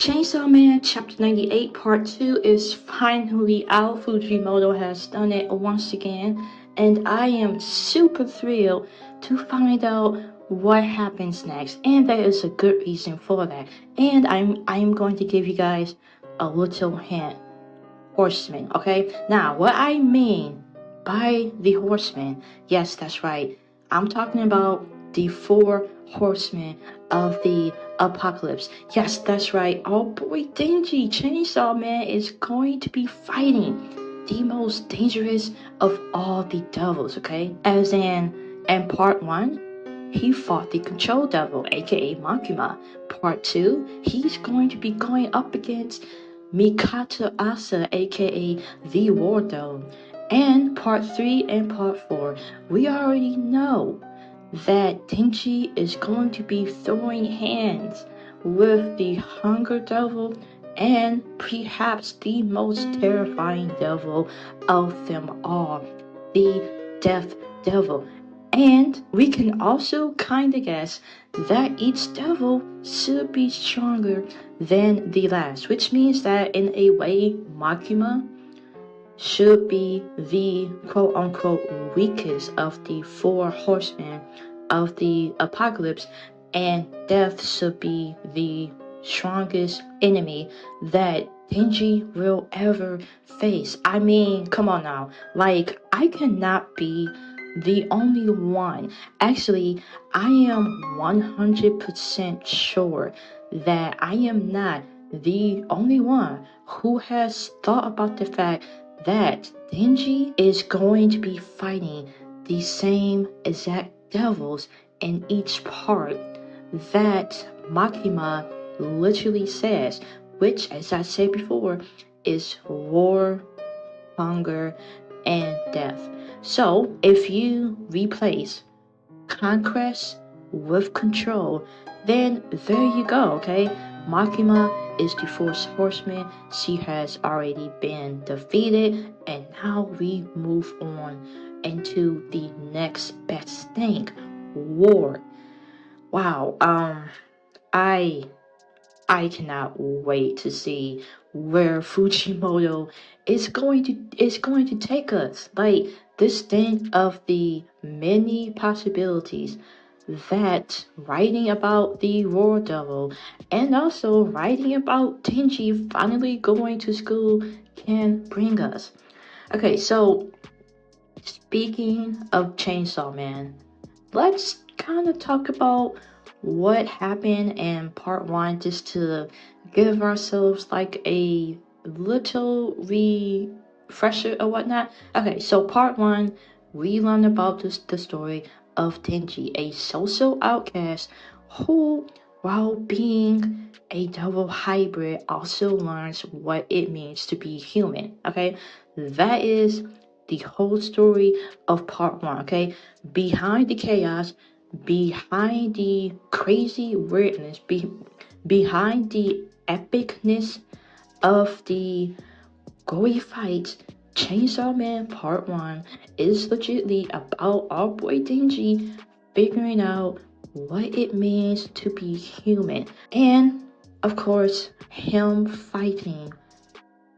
Chainsaw Man Chapter 98 Part 2 is finally out. Fujimoto has done it once again, and I am super thrilled to find out what happens next. And there is a good reason for that. And I'm going to give you guys a little hint. Horseman, okay? Now, what I mean by the horseman, yes, that's right. I'm talking about the 4 horsemen of the apocalypse. Yes, that's right. Our boy Denji, Chainsaw Man, is going to be fighting the most dangerous of all the devils, okay? As in part 1, he fought the control devil, aka Makima. Part 2, he's going to be going up against Mikata Asa, aka the War Dome. And part 3 and part 4, we already know that Denji is going to be throwing hands with the Hunger Devil and perhaps the most terrifying devil of them all, the Death Devil. And we can also kinda guess that each devil should be stronger than the last, which means that in a way, Makima should be the quote-unquote weakest of the 4 horsemen of the apocalypse, and Death should be the strongest enemy that Denji will ever face. I mean, come on now. Like, I cannot be the only one. Actually, I am 100% sure that I am not the only one who has thought about the fact that Denji is going to be fighting the same exact devils in each part that Makima literally says, which, as I said before, is war, hunger, and death. So, if you replace conquest with control, then there you go, okay? Makima is the 4th horseman. She has already been defeated, and now we move on into the next best thing, war. Wow, I cannot wait to see where Fujimoto is going to take us. Like, this thing of the many possibilities that writing about the War Devil and also writing about Denji finally going to school can bring us. Okay, so speaking of Chainsaw Man, let's kind of talk about what happened in part 1 just to give ourselves like a little refresher or whatnot. Okay, so part 1, we learn about the story of Tenji, a social outcast who, while being a devil hybrid, also learns what it means to be human. Okay, that is the whole story of part 1. Okay, behind the chaos, behind the crazy weirdness, behind the epicness of the gory fights, Chainsaw Man Part 1 is legitimately about our boy Denji figuring out what it means to be human. And, of course, him fighting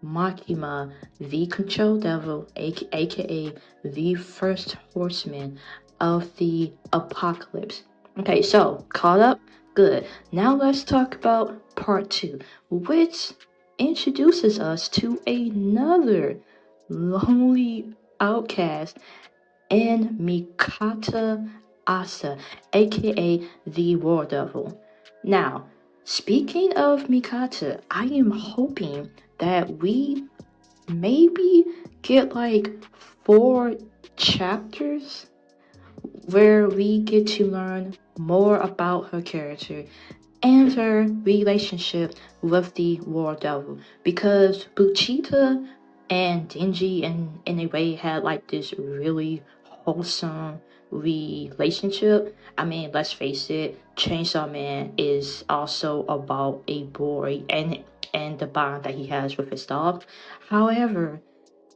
Makima, the Control Devil, aka the 1st horseman of the apocalypse. Okay, so caught up? Good. Now let's talk about part 2, which introduces us to another lonely outcast and Mikata Asa, aka the War Devil. Now, speaking of Mikata, I am hoping that we maybe get like 4 chapters where we get to learn more about her character and her relationship with the War Devil, because Buchita and Denji in a way had like this really wholesome relationship. I mean, let's face it, Chainsaw Man is also about a boy and the bond that he has with his dog. However,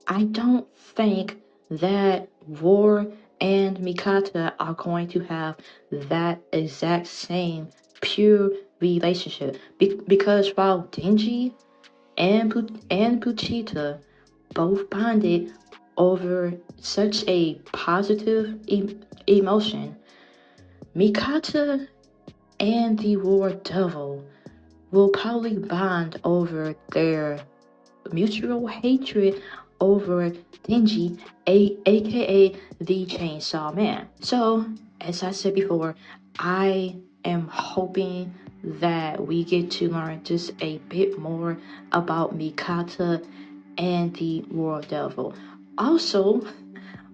I don't think that War and Mikata are going to have that exact same pure relationship. Because while Denji and Puchita both bonded over such a positive emotion, Mikata and the War Devil will probably bond over their mutual hatred over Denji, aka the Chainsaw Man. So, as I said before, I am hoping that we get to learn just a bit more about Mikata and the War Devil. Also,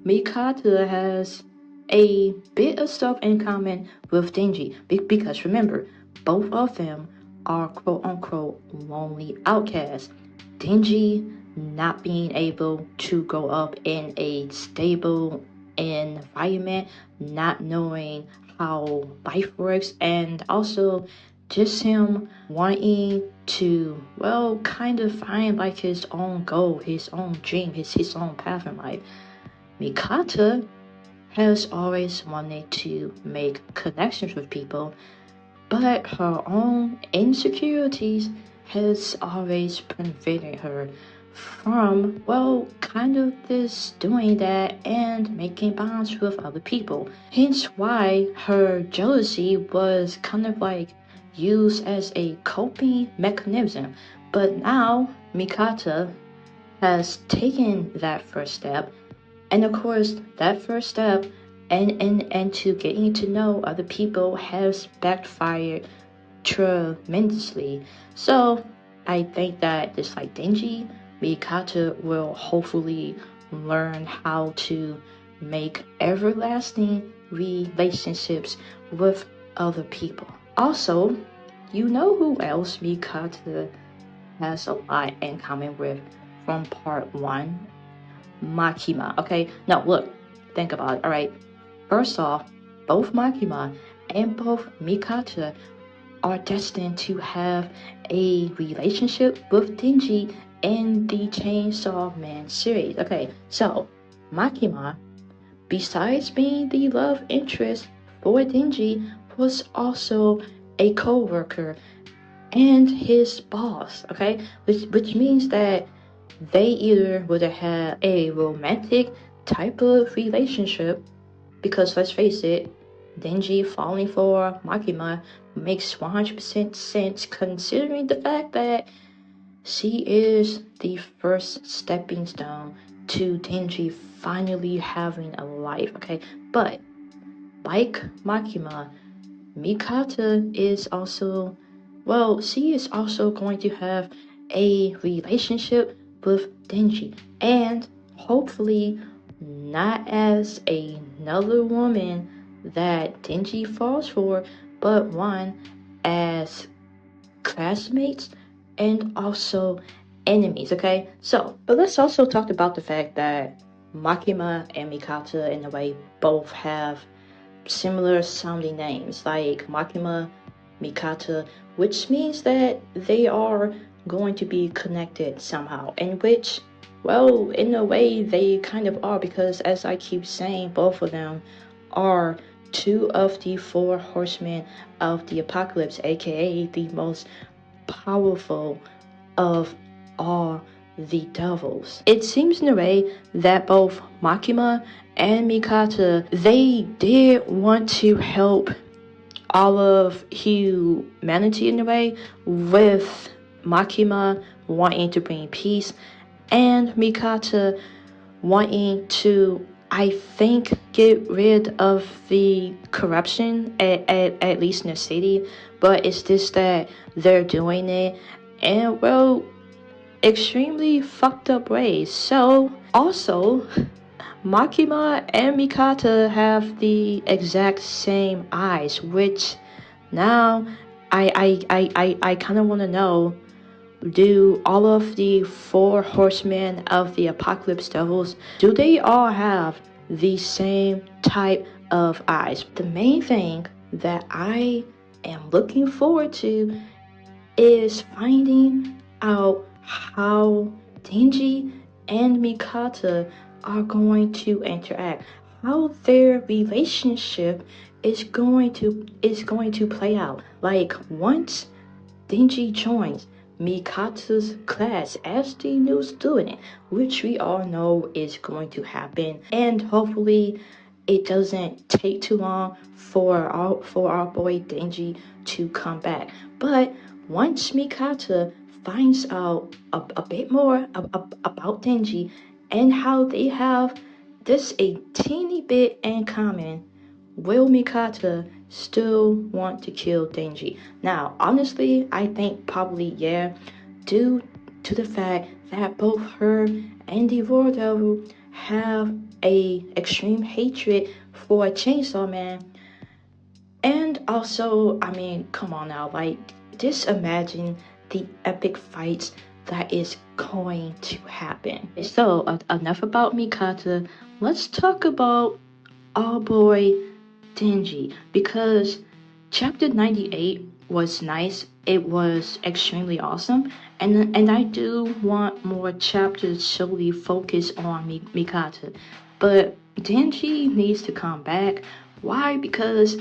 Mikata has a bit of stuff in common with Denji because remember, both of them are quote unquote lonely outcasts. Denji not being able to grow up in a stable environment, not knowing how life works, and also just him wanting to, well, kind of find like his own goal, his own dream, his own path in life. Mikata has always wanted to make connections with people, but her own insecurities has always prevented her from, well, kind of this doing that and making bonds with other people. Hence why her jealousy was kind of like used as a coping mechanism. But now Mikata has taken that first step, and of course that first step and to getting to know other people has backfired tremendously. So I think that just like Denji, Mikata will hopefully learn how to make everlasting relationships with other people. Also, you know who else Mikata has a lot in common with from part 1? Makima. Okay, now look, think about it. Alright, first off, both Makima and both Mikata are destined to have a relationship with Denji in the Chainsaw Man series. Okay, so Makima, besides being the love interest for Denji, was also a co-worker and his boss. Okay, which means that they either would have had a romantic type of relationship, because let's face it, Denji falling for Makima makes 100% sense considering the fact that she is the first stepping stone to Denji finally having a life, okay? But like Makima, Mikata is also, well, she is also going to have a relationship with Denji, and hopefully not as another woman that Denji falls for, but one as classmates and also enemies, okay? So, but let's also talk about the fact that Makima and Mikata in a way both have similar sounding names like Makima, Mikata, which means that they are going to be connected somehow, in which, well, in a way they kind of are, because as I keep saying, both of them are two of the four horsemen of the apocalypse, aka the most powerful of all the devils. It seems in a way that both Makima and Mikata, they did want to help all of humanity in a way, with Makima wanting to bring peace and Mikata wanting to, I think, get rid of the corruption at least in the city. But it's just that they're doing it in, well, extremely fucked up ways. So also, Makima and Mikata have the exact same eyes, which now I kind of want to know, do all of the four horsemen of the apocalypse devils, do they all have the same type of eyes? The main thing that I am looking forward to is finding out how Denji and Mikata are going to interact, how their relationship is going to play out. Like once Denji joins Mikata's class as the new student, which we all know is going to happen, and hopefully it doesn't take too long for our boy Denji to come back. But once Mikata finds out a bit more about Denji and how they have this a teeny bit in common, will Mikata still want to kill Denji? Now, honestly, I think probably yeah, due to the fact that both her and the Royal Devil have a extreme hatred for Chainsaw Man. And also, I mean, come on now, like, just imagine the epic fights that is going to happen. So, enough about Mikata. Let's talk about our boy Denji, because chapter 98 was nice. It was extremely awesome, and I do want more chapters solely focused on Mikata. But Denji needs to come back. Why? Because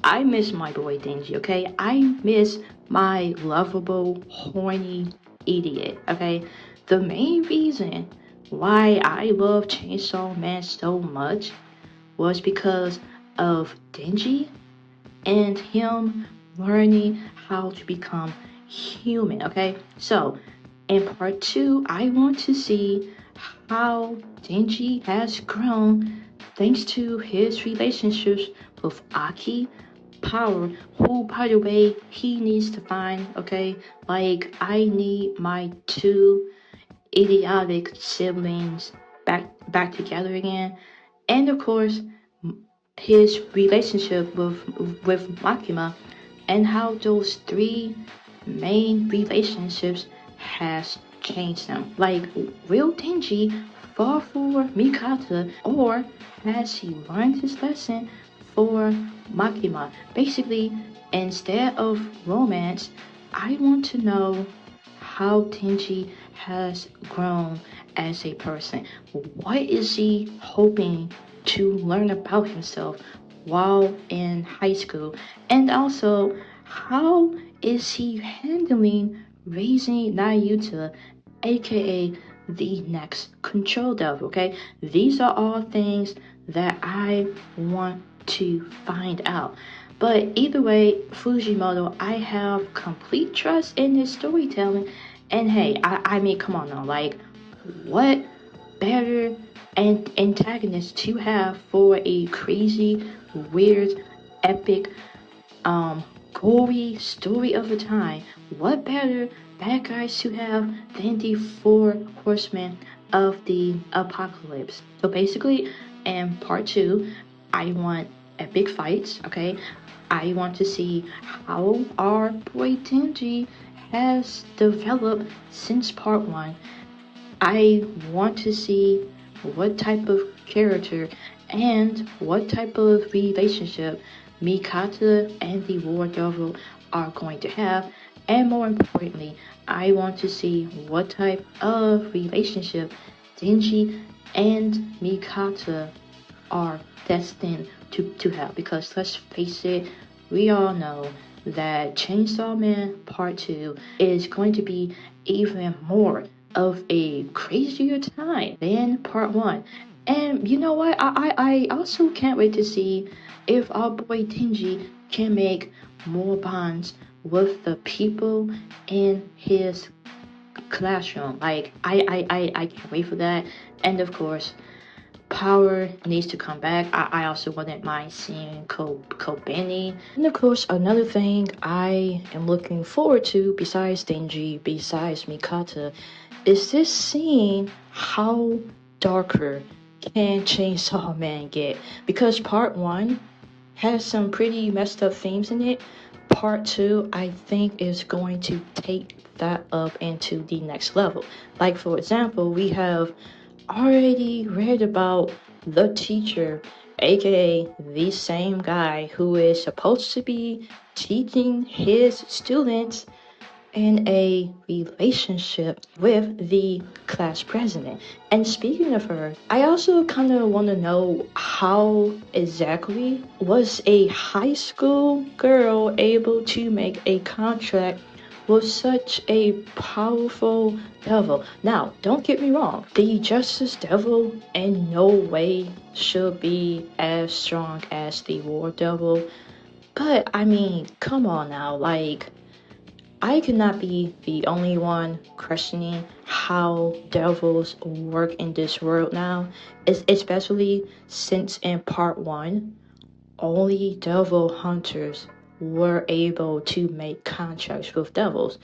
I miss my boy Denji, okay? I miss my lovable, horny idiot, okay? The main reason why I love Chainsaw Man so much was because of Denji and him learning how to become human, okay? So, in part 2, I want to see how Denji has grown thanks to his relationships with Aki, Power, who, by the way, he needs to find, okay? Like, I need my two idiotic siblings back together again. And of course, his relationship with Makima, and how those three main relationships has changed him. Like, will Denji fall for Mikata, or has he learned his lesson for Makima? Basically, instead of romance, I want to know how Denji has grown as a person. What is he hoping to learn about himself while in high school? And also, how is he handling raising Nayuta, aka the next control devil? Okay, these are all things that I want to find out. But either way, Fujimoto, I have complete trust in his storytelling. And hey, I mean, come on now, like, what better antagonist to have for a crazy, weird, epic, gory story of a time? What better bad guys to have than the four horsemen of the apocalypse? So basically, in part 2, I want epic fights, okay? I want to see how our boy Denji has developed since part 1. I want to see what type of character and what type of relationship Mikata and the War Devil are going to have. And more importantly, I want to see what type of relationship Denji and Mikata are destined to have. Because let's face it, we all know that Chainsaw Man Part 2 is going to be even more of a crazier time than Part 1. And you know what? I also can't wait to see if our boy Denji can make more bonds with the people in his classroom. Like, I can't wait for that. And of course, Power needs to come back. I also wouldn't mind seeing Kobeni. And of course, another thing I am looking forward to, besides Denji, besides Mikata, is this seeing how darker can Chainsaw Man get. Because part 1 has some pretty messed up themes in it. Part 2, I think, is going to take that up into the next level. Like, for example, we have already read about the teacher, aka the same guy who is supposed to be teaching his students in a relationship with the class president. And speaking of her, I also kind of want to know how exactly was a high school girl able to make a contract with such a powerful devil. Now, don't get me wrong, the Justice Devil in no way should be as strong as the War Devil. But I mean, come on now, like, I could not be the only one questioning how devils work in this world now, especially since in part one, only devil hunters were able to make contracts with devils.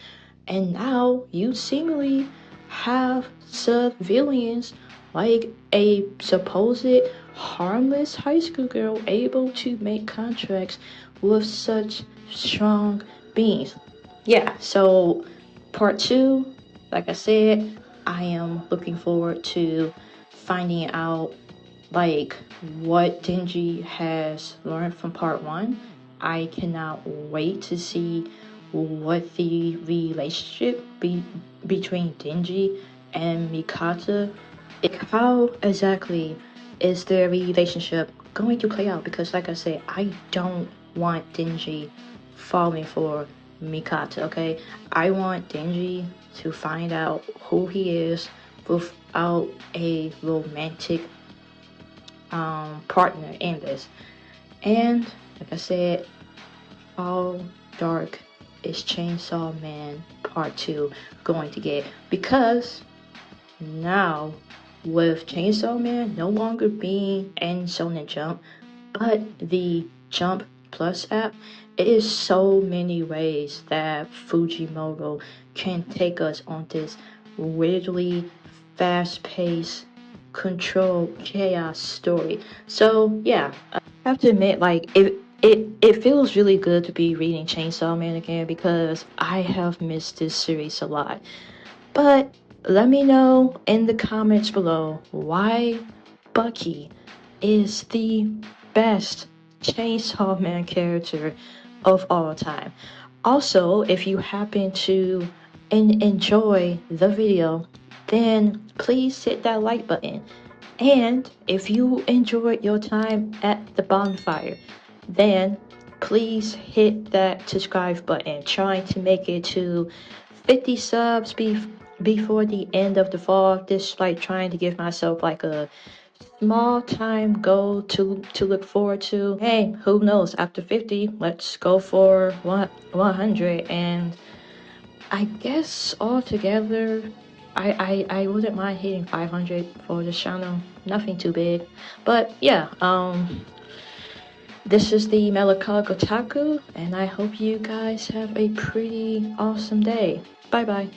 And now you seemingly have civilians like a supposed harmless high school girl able to make contracts with such strong beings. Yeah, so part two, like I said, I am looking forward to finding out like what Denji has learned from part one. I cannot wait to see what the relationship between Denji and Mikata. How exactly is their relationship going to play out? Because like I said, I don't want Denji falling for Mikata, okay? I want Denji to find out who he is without a romantic partner in this. And like I said, how dark is Chainsaw Man Part 2 going to get? Because now, with Chainsaw Man no longer being in Shonen Jump, but the Jump Plus app, it is so many ways that Fujimoto can take us on this weirdly fast-paced, controlled chaos story. So yeah, I have to admit, like it feels really good to be reading Chainsaw Man again because I have missed this series a lot. But let me know in the comments below why Bucky is the best Chainsaw Man character of all time. Also, if you happen to enjoy the video, then please hit that like button. And if you enjoyed your time at the bonfire, then please hit that subscribe button. Trying to make it to 50 subs before the end of the fall. Just like trying to give myself like a small time goal to look forward to. Hey, who knows? After 50, let's go for 100. And I guess altogether, I wouldn't mind hitting 500 for this channel. Nothing too big, but yeah. This is the Melancholic Otaku, and I hope you guys have a pretty awesome day. Bye bye.